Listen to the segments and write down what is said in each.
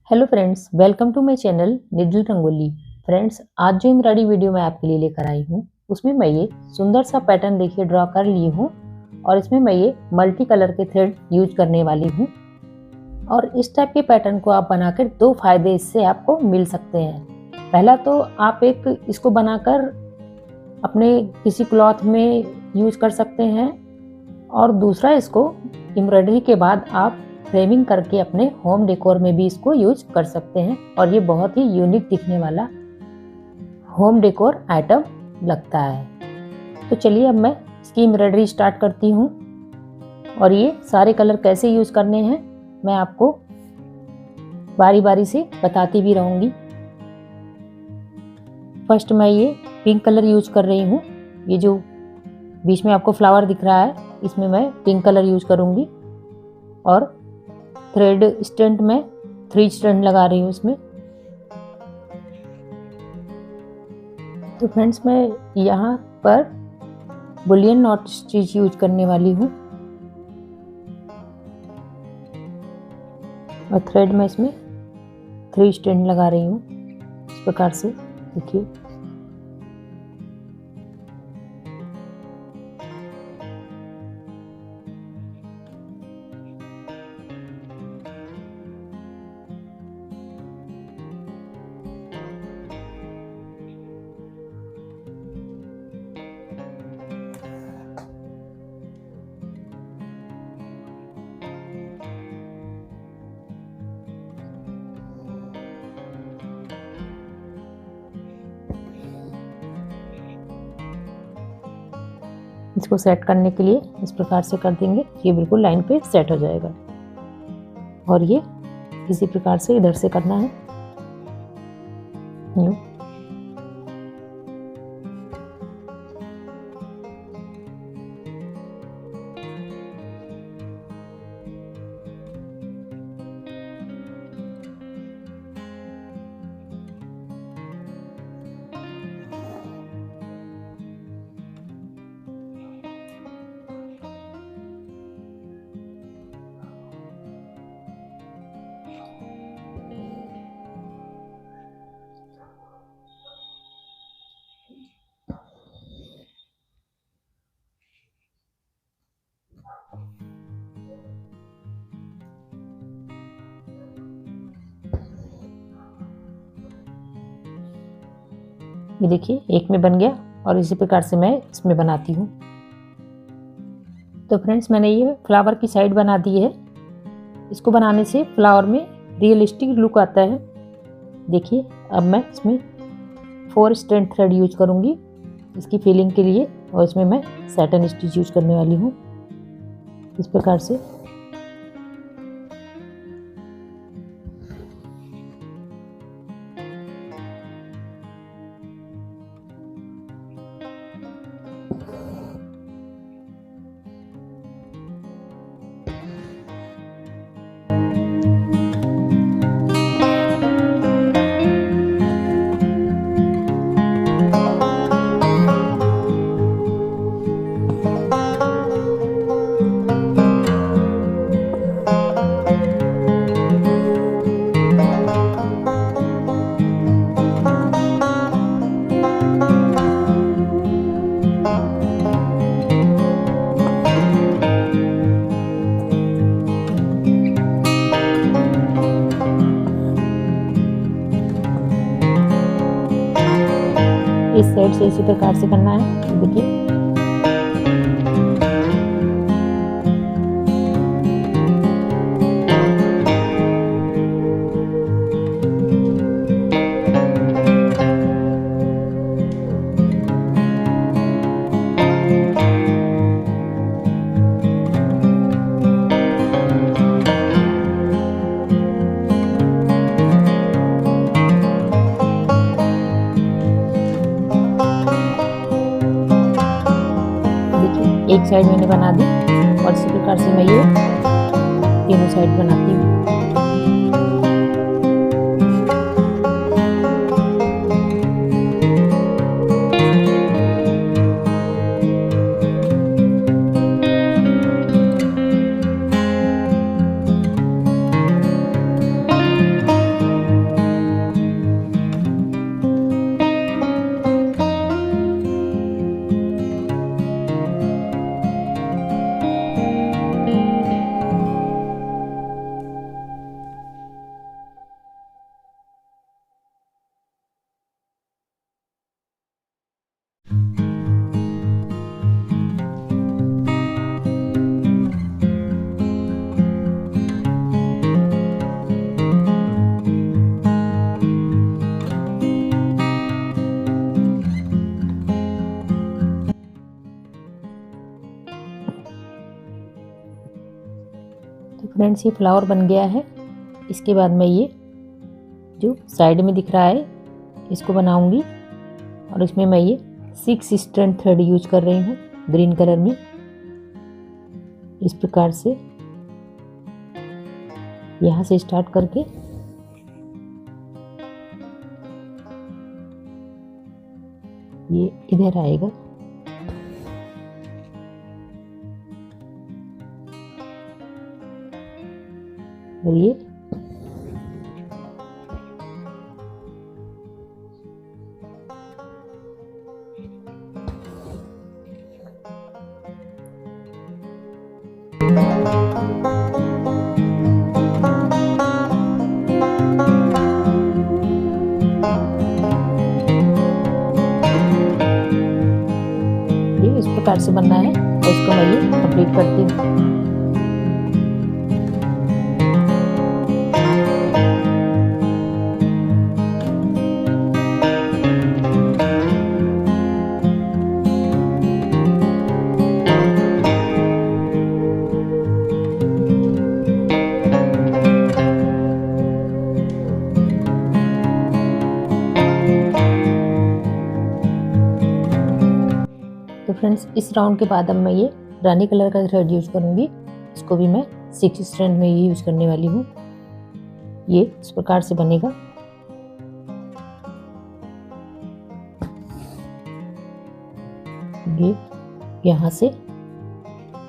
Hello friends, welcome to my channel needle Rangoli. Friends, आज जो embroidery video मैं आपके लिए लेकर आई हूँ उसमें मैं ये सुंदर सा पैटर्न देखिए ड्रॉ कर ली हूँ और इसमें मैं ये मल्टी कलर के थ्रेड यूज करने वाली हूँ। और इस टाइप के पैटर्न को आप बनाकर दो फायदे इससे आपको मिल सकते हैं। पहला तो आप इसको बनाकर अपने किसी क्लॉथ में यूज कर सकते हैं और दूसरा इसको एम्ब्रॉयडरी के बाद आप फ्रेमिंग करके अपने होम डेकोर में भी इसको यूज कर सकते हैं और ये बहुत ही यूनिक दिखने वाला होम डेकोर आइटम लगता है। तो चलिए अब मैं इसकी एम्ब्रॉयडरी स्टार्ट करती हूँ और ये सारे कलर कैसे यूज करने हैं मैं आपको बारी बारी से बताती भी रहूँगी। फर्स्ट मैं ये पिंक कलर यूज कर रही हूँ। ये जो बीच में आपको फ्लावर दिख रहा है इसमें मैं पिंक कलर यूज करूँगी और थ्रेड स्टैंड में 3 स्टैंड लगा रही हूँ इसमें। तो फ्रेंड्स, मैं यहाँ पर बुलियन नॉट स्टिच यूज करने वाली हूँ और थ्रेड में इसमें 3 स्टैंड लगा रही हूँ इस प्रकार से देखिए। इसको सेट करने के लिए इस प्रकार से कर देंगे, ये बिल्कुल लाइन पे सेट हो जाएगा। और ये इसी प्रकार से इधर से करना है। ये देखिए एक में बन गया और इसी प्रकार से मैं इसमें बनाती हूँ। तो फ्रेंड्स, मैंने ये फ्लावर की साइड बना दी है। इसको बनाने से फ्लावर में रियलिस्टिक लुक आता है। देखिए अब मैं इसमें 4 स्टैंड थ्रेड यूज करूँगी इसकी फिलिंग के लिए और इसमें मैं सैटन स्टिच यूज करने वाली हूँ इस प्रकार से। इस साइड से इसी प्रकार से करना है। देखिए एक साइड मैंने बना दी और इसी प्रकार से मैं ये तीनों साइड बनाती हूँ। फ्रेंड्स ये फ्लावर बन गया है। इसके बाद मैं ये जो साइड में दिख रहा है इसको बनाऊंगी और इसमें मैं ये 6 स्ट्रैंड थ्रेड यूज कर रही हूँ ग्रीन कलर में। इस प्रकार से यहाँ से स्टार्ट करके ये इधर आएगा। और ये इस प्रकार से बनना है और इसको मैं ये कंप्लीट करती हूँ। तो फ्रेंड्स इस राउंड के बाद अब मैं ये रानी कलर का थ्रेड यूज करूंगी। इसको भी मैं 6 स्ट्रैंड में ही यूज करने वाली हूँ। ये इस प्रकार से बनेगा। ये यहाँ से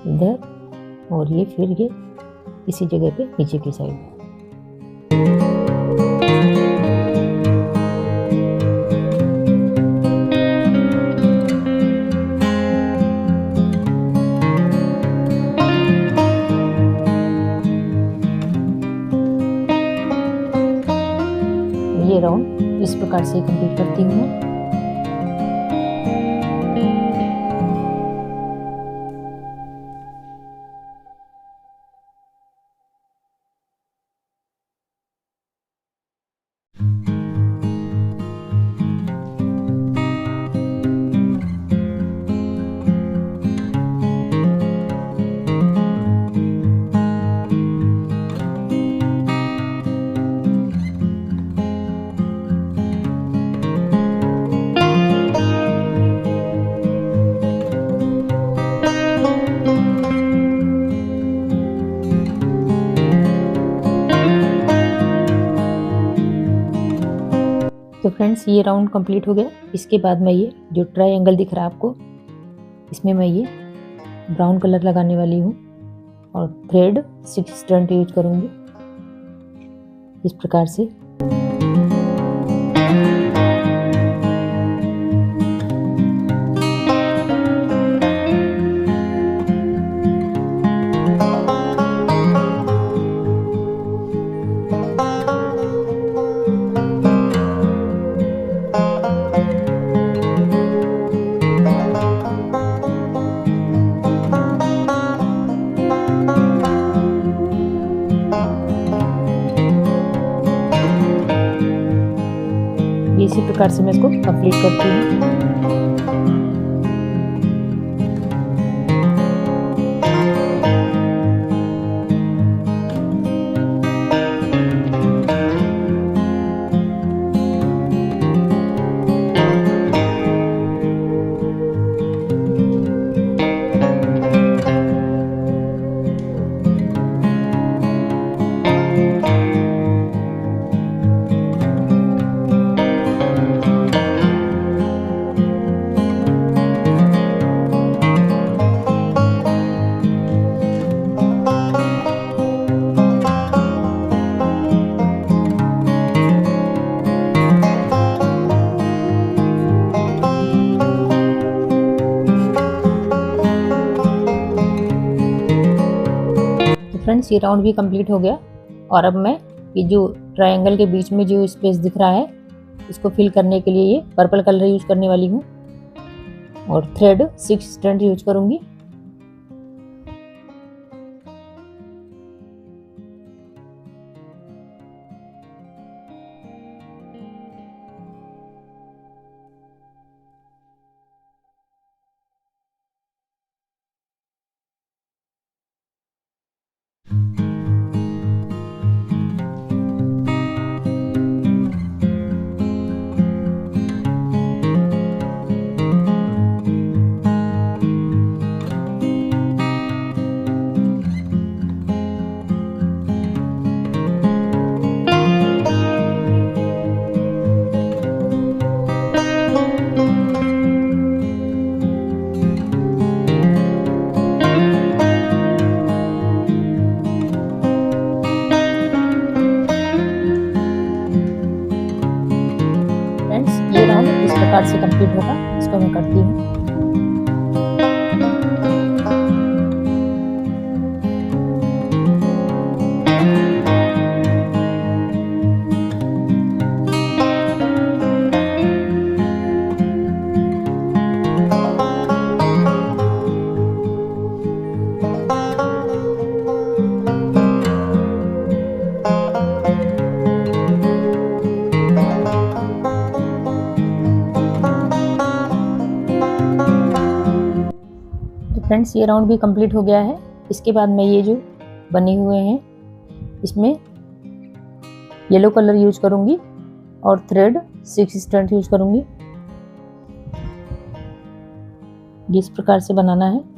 इधर और ये फिर ये इसी जगह पे नीचे की साइड। ये राउंड इस प्रकार से कंप्लीट करती हूँ मैं। तो फ्रेंड्स ये राउंड कंप्लीट हो गया। इसके बाद मैं ये जो ट्रायंगल दिख रहा है आपको, इसमें मैं ये ब्राउन कलर लगाने वाली हूँ और थ्रेड 6 स्ट्रैंड यूज करूँगी इस प्रकार से। इसी प्रकार से मैं इसको कंप्लीट करती हूँ। फ्रेंड्स ये राउंड भी कंप्लीट हो गया और अब मैं ये जो ट्रायंगल के बीच में जो स्पेस दिख रहा है इसको फिल करने के लिए ये पर्पल कलर यूज करने वाली हूँ और थ्रेड 6 स्ट्रैंड यूज करूँगी। प्रकार से कंप्लीट होगा। इसको मैं करती हूँ। फ्रेंड्स ये राउंड भी कंप्लीट हो गया है। इसके बाद मैं ये जो बने हुए हैं इसमें येलो कलर यूज करूंगी और थ्रेड 6 स्ट्रैंड यूज करूंगी। इस प्रकार से बनाना है।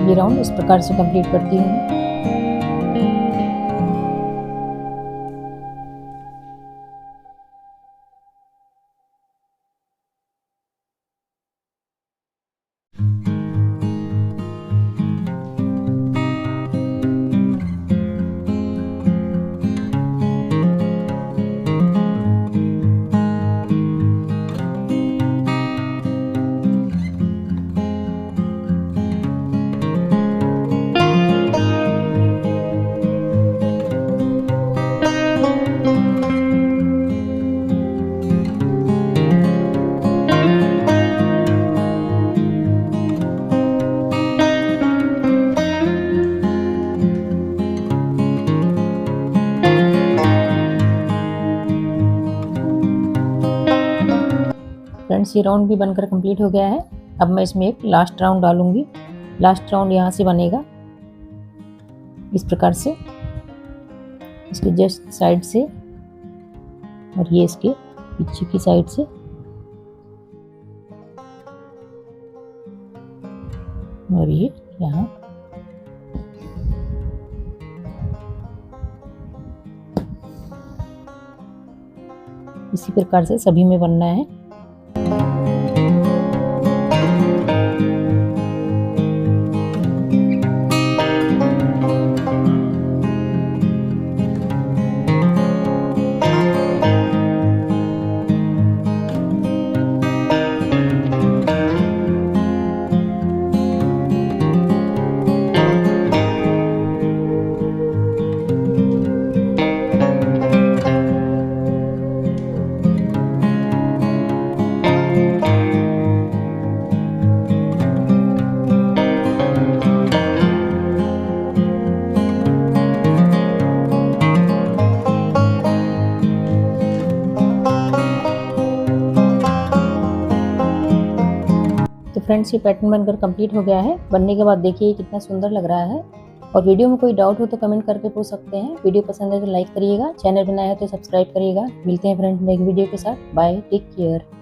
ये राउंड इस प्रकार से कंप्लीट करती हूँ। फ्रेंड्स ये राउंड भी बनकर कंप्लीट हो गया है। अब मैं इसमें एक लास्ट राउंड डालूंगी। लास्ट राउंड यहाँ से बनेगा इस प्रकार से, इसके जस्ट साइड से और ये इसके पीछे की साइड से। और ये यहाँ इसी प्रकार से सभी में बनना है। तो फ्रेंड्स ये पैटर्न बनकर कंप्लीट हो गया है। बनने के बाद देखिए कितना सुंदर लग रहा है। और वीडियो में कोई डाउट हो तो कमेंट करके पूछ सकते हैं। वीडियो पसंद है तो लाइक करिएगा, चैनल बनाया है तो सब्सक्राइब करिएगा। मिलते हैं फ्रेंड्स नेक्स्ट वीडियो के साथ। Bye, take care.